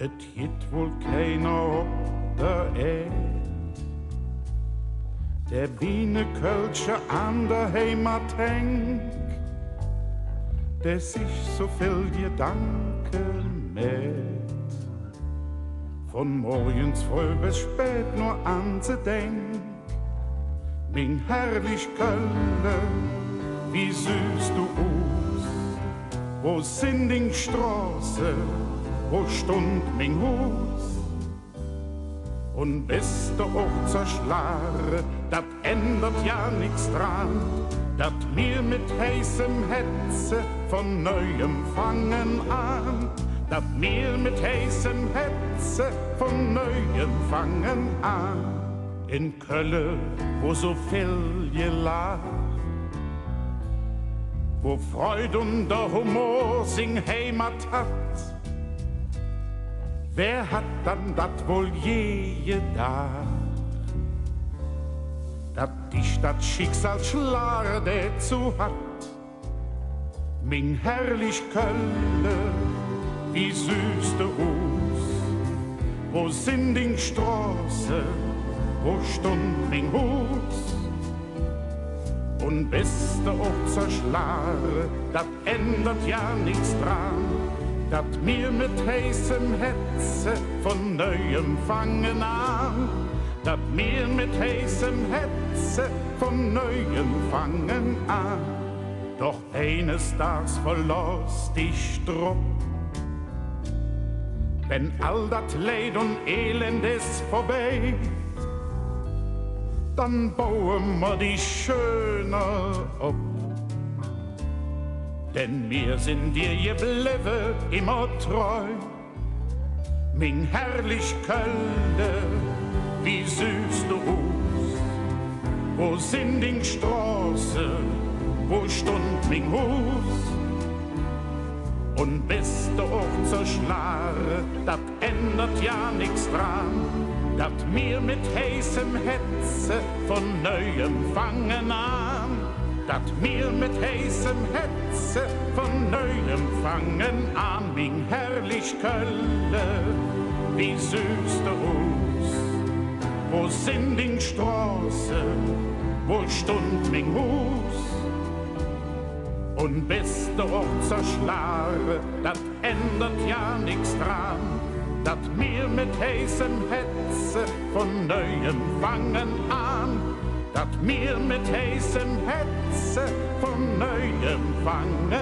Et gibt wohl keiner op der Erd, der Bienekölsche an der Heimat hängt, der sich so viel Gedanken mäht, von morgens früh bis spät nur anzudenken. Mein herrlich Köln, wie süß du aus, wo sind die Straße, wo stund mein Haus? Und bist du auch zerschlagen, dat ändert ja nix dran, dat mir mit heißem Hetze von neuem fangen an, dat mir mit heißem Hetze von neuem fangen an. In Köln, wo so viel gelacht, wo Freud und der Humor sing Heimat hat, wer hat dann dat wohl je gedacht, dat die Stadt Schicksalsschlager dazu hat? Mein herrlich Köln, wie süß du aus, wo sind die Straße, wo stund mein Haus? Und bist du auch zerschlagen, dat ändert ja nix dran, dat mir mit heißem Hetze von neuem fangen an, dat mir mit heißem Hetze von neuem fangen an. Doch eines Tages verlost ich Strupp, wenn all dat Leid und Elend ist vorbei, dann bauen wir die schöner op. Denn wir sind dir geblieben immer treu. Mein herrlich Köln, wie süß du aus, wo sind die Straße, wo stund mein Haus? Und bist du auch zerschlagen, dat ändert ja nix dran, dat mir mit heißem Hetze von neuem fangen an, dat mir mit heißem Hetze von neuem fangen an. Mein herrlich Köln, wie süß du aus, wo sind die Straße, wo stund mein Haus? Und bist du auch zerschlagen, dat ändert ja nix dran, dat mir mit heißem Hetze von neuem fangen an, dat mir mit heißem Hetze von neuem fangen